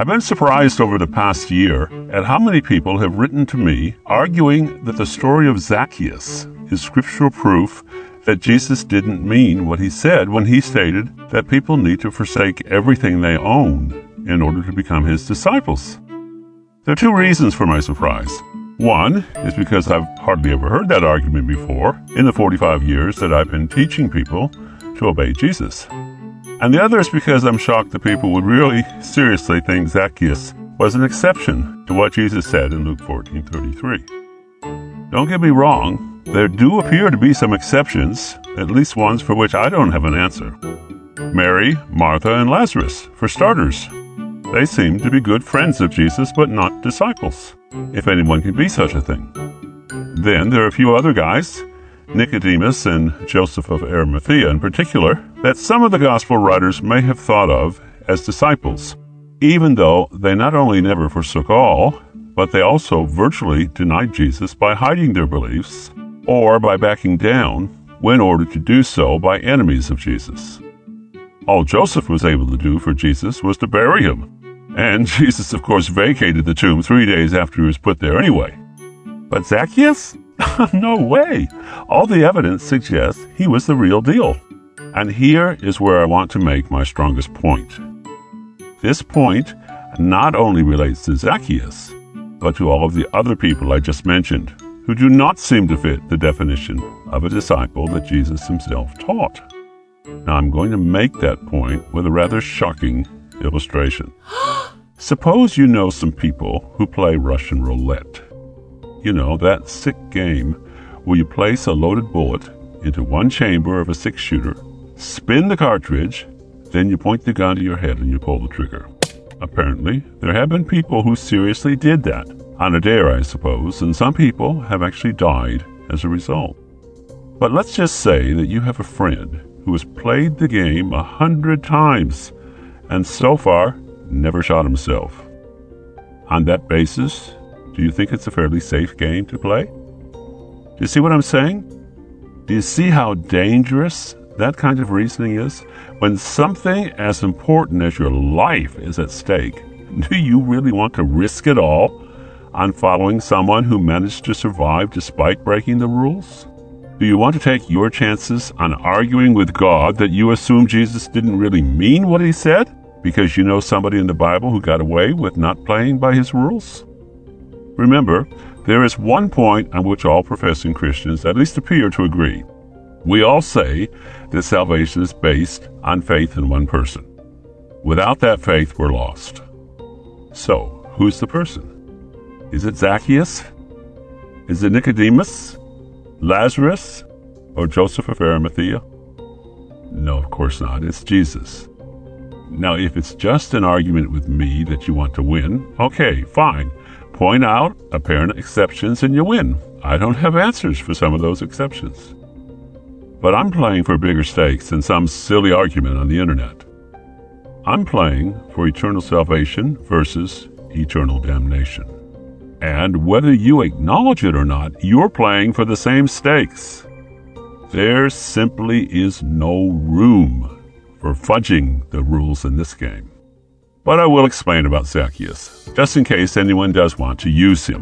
I've been surprised over the past year at how many people have written to me arguing that the story of Zacchaeus is scriptural proof that Jesus didn't mean what he said when he stated that people need to forsake everything they own in order to become his disciples. There are two reasons for my surprise. One is because I've hardly ever heard that argument before in the 45 years that I've been teaching people to obey Jesus. And the other is because I'm shocked that people would really seriously think Zacchaeus was an exception to what Jesus said in Luke 14:33. Don't get me wrong, there do appear to be some exceptions, at least ones for which I don't have an answer. Mary, Martha, and Lazarus, for starters. They seem to be good friends of Jesus, but not disciples, if anyone can be such a thing. Then there are a few other guys, Nicodemus and Joseph of Arimathea in particular, that some of the gospel writers may have thought of as disciples, even though they not only never forsook all, but they also virtually denied Jesus by hiding their beliefs or by backing down when ordered to do so by enemies of Jesus. All Joseph was able to do for Jesus was to bury him, and Jesus, of course, vacated the tomb 3 days after he was put there anyway. But Zacchaeus? No way! All the evidence suggests he was the real deal. And here is where I want to make my strongest point. This point not only relates to Zacchaeus, but to all of the other people I just mentioned, who do not seem to fit the definition of a disciple that Jesus himself taught. Now I'm going to make that point with a rather shocking illustration. Suppose you know some people who play Russian roulette. You know, that sick game where you place a loaded bullet into one chamber of a six-shooter, spin the cartridge, then you point the gun to your head and you pull the trigger. Apparently, there have been people who seriously did that, on a dare I suppose, and some people have actually died as a result. But let's just say that you have a friend who has played the game 100 times and so far never shot himself. On that basis, do you think it's a fairly safe game to play? Do you see what I'm saying? Do you see how dangerous that kind of reasoning is? When something as important as your life is at stake, do you really want to risk it all on following someone who managed to survive despite breaking the rules? Do you want to take your chances on arguing with God that you assume Jesus didn't really mean what he said because you know somebody in the Bible who got away with not playing by his rules? Remember, there is one point on which all professing Christians at least appear to agree. We all say that salvation is based on faith in one person. Without that faith, we're lost. So, who's the person? Is it Zacchaeus? Is it Nicodemus? Lazarus? Or Joseph of Arimathea? No, of course not. It's Jesus. Now, if it's just an argument with me that you want to win, okay, fine. Point out apparent exceptions and you win. I don't have answers for some of those exceptions. But I'm playing for bigger stakes than some silly argument on the internet. I'm playing for eternal salvation versus eternal damnation. And whether you acknowledge it or not, you're playing for the same stakes. There simply is no room for fudging the rules in this game. But I will explain about Zacchaeus, just in case anyone does want to use him.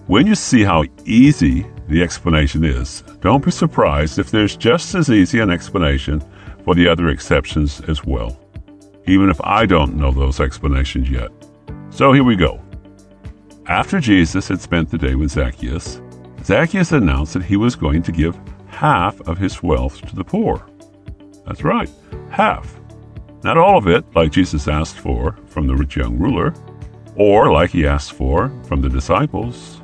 When you see how easy the explanation is, don't be surprised if there's just as easy an explanation for the other exceptions as well, even if I don't know those explanations yet. So here we go. After Jesus had spent the day with Zacchaeus, Zacchaeus announced that he was going to give half of his wealth to the poor. That's right, half. Not all of it, like Jesus asked for from the rich young ruler, or like he asked for from the disciples,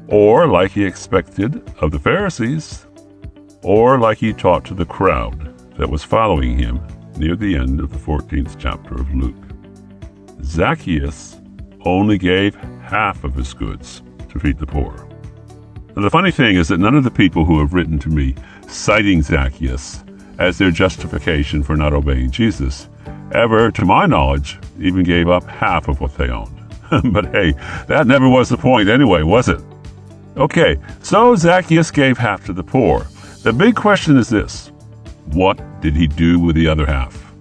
or like he expected of the Pharisees, or like he taught to the crowd that was following him near the end of the 14th chapter of Luke. Zacchaeus only gave half of his goods to feed the poor. Now, the funny thing is that none of the people who have written to me citing Zacchaeus as their justification for not obeying Jesus ever, to my knowledge, even gave up half of what they owned. But hey, that never was the point anyway, was it? Okay, so Zacchaeus gave half to the poor. The big question is this: what did he do with the other half?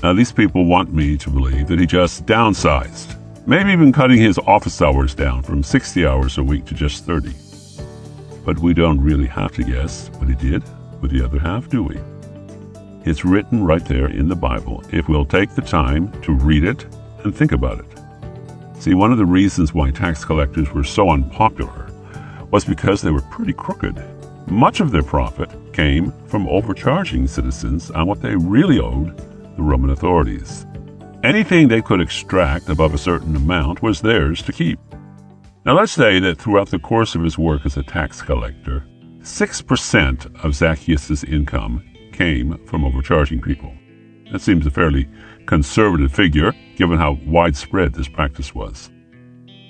Now, these people want me to believe that he just downsized, maybe even cutting his office hours down from 60 hours a week to just 30. But we don't really have to guess what he did with the other half, do we? It's written right there in the Bible if we'll take the time to read it and think about it. See, one of the reasons why tax collectors were so unpopular was because they were pretty crooked. Much of their profit came from overcharging citizens on what they really owed the Roman authorities. Anything they could extract above a certain amount was theirs to keep. Now let's say that throughout the course of his work as a tax collector, 6% of Zacchaeus' income came from overcharging people. That seems a fairly conservative figure, given how widespread this practice was.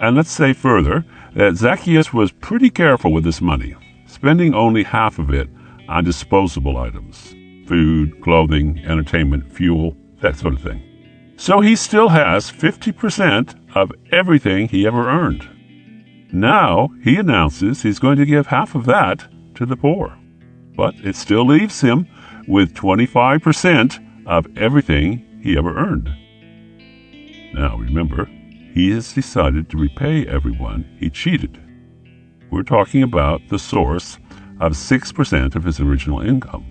And let's say further that Zacchaeus was pretty careful with his money, spending only half of it on disposable items: food, clothing, entertainment, fuel, that sort of thing. So he still has 50% of everything he ever earned. Now he announces he's going to give half of that to the poor. But it still leaves him with 25% of everything he ever earned. Now remember, he has decided to repay everyone he cheated. We're talking about the source of 6% of his original income.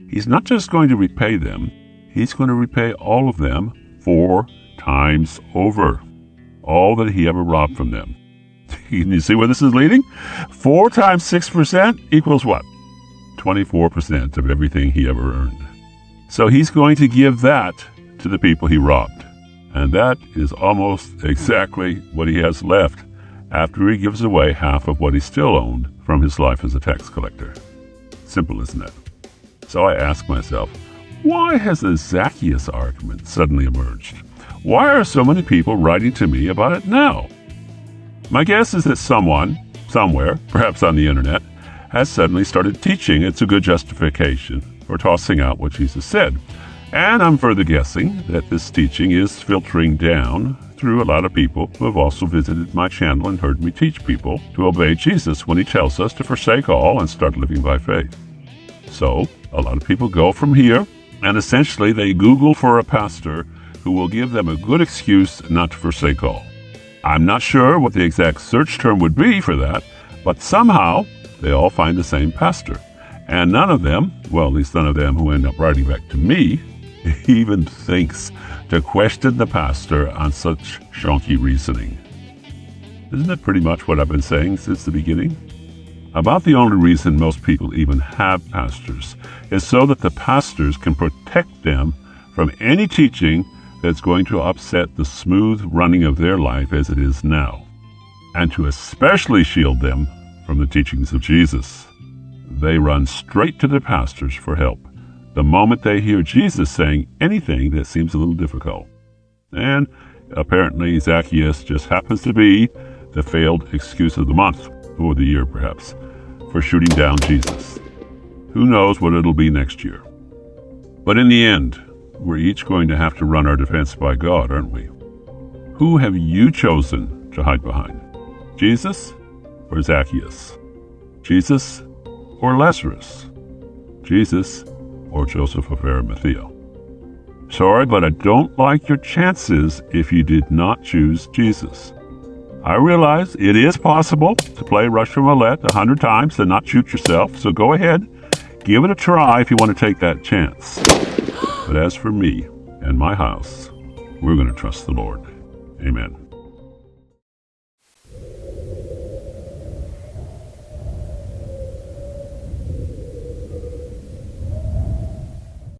He's not just going to repay them, he's going to repay all of them 4 times over. All that he ever robbed from them. Can you see where this is leading? 4 times 6% equals what? 24% of everything he ever earned. So he's going to give that to the people he robbed. And that is almost exactly what he has left after he gives away half of what he still owned from his life as a tax collector. Simple, isn't it? So I ask myself, why has the Zacchaeus argument suddenly emerged? Why are so many people writing to me about it now? My guess is that someone, somewhere, perhaps on the internet, has suddenly started teaching it's a good justification for tossing out what Jesus said. And I'm further guessing that this teaching is filtering down through a lot of people who have also visited my channel and heard me teach people to obey Jesus when he tells us to forsake all and start living by faith. So, a lot of people go from here, and essentially they Google for a pastor who will give them a good excuse not to forsake all. I'm not sure what the exact search term would be for that, but somehow they all find the same pastor. And none of them, well, at least none of them who end up writing back to me, even thinks to question the pastor on such shonky reasoning. Isn't that pretty much what I've been saying since the beginning? About the only reason most people even have pastors is so that the pastors can protect them from any teaching that's going to upset the smooth running of their life as it is now, and to especially shield them from the teachings of Jesus. They run straight to their pastors for help the moment they hear Jesus saying anything that seems a little difficult. And apparently Zacchaeus just happens to be the failed excuse of the month, or the year perhaps, for shooting down Jesus. Who knows what it'll be next year. But in the end, we're each going to have to run our defense by God, aren't we? Who have you chosen to hide behind? Jesus or Zacchaeus? Jesus or Lazarus? Jesus or Joseph of Arimathea? Sorry, but I don't like your chances if you did not choose Jesus. I realize it is possible to play Russian roulette 100 times and not shoot yourself, so go ahead, give it a try if you want to take that chance. But as for me and my house, we're going to trust the Lord. Amen.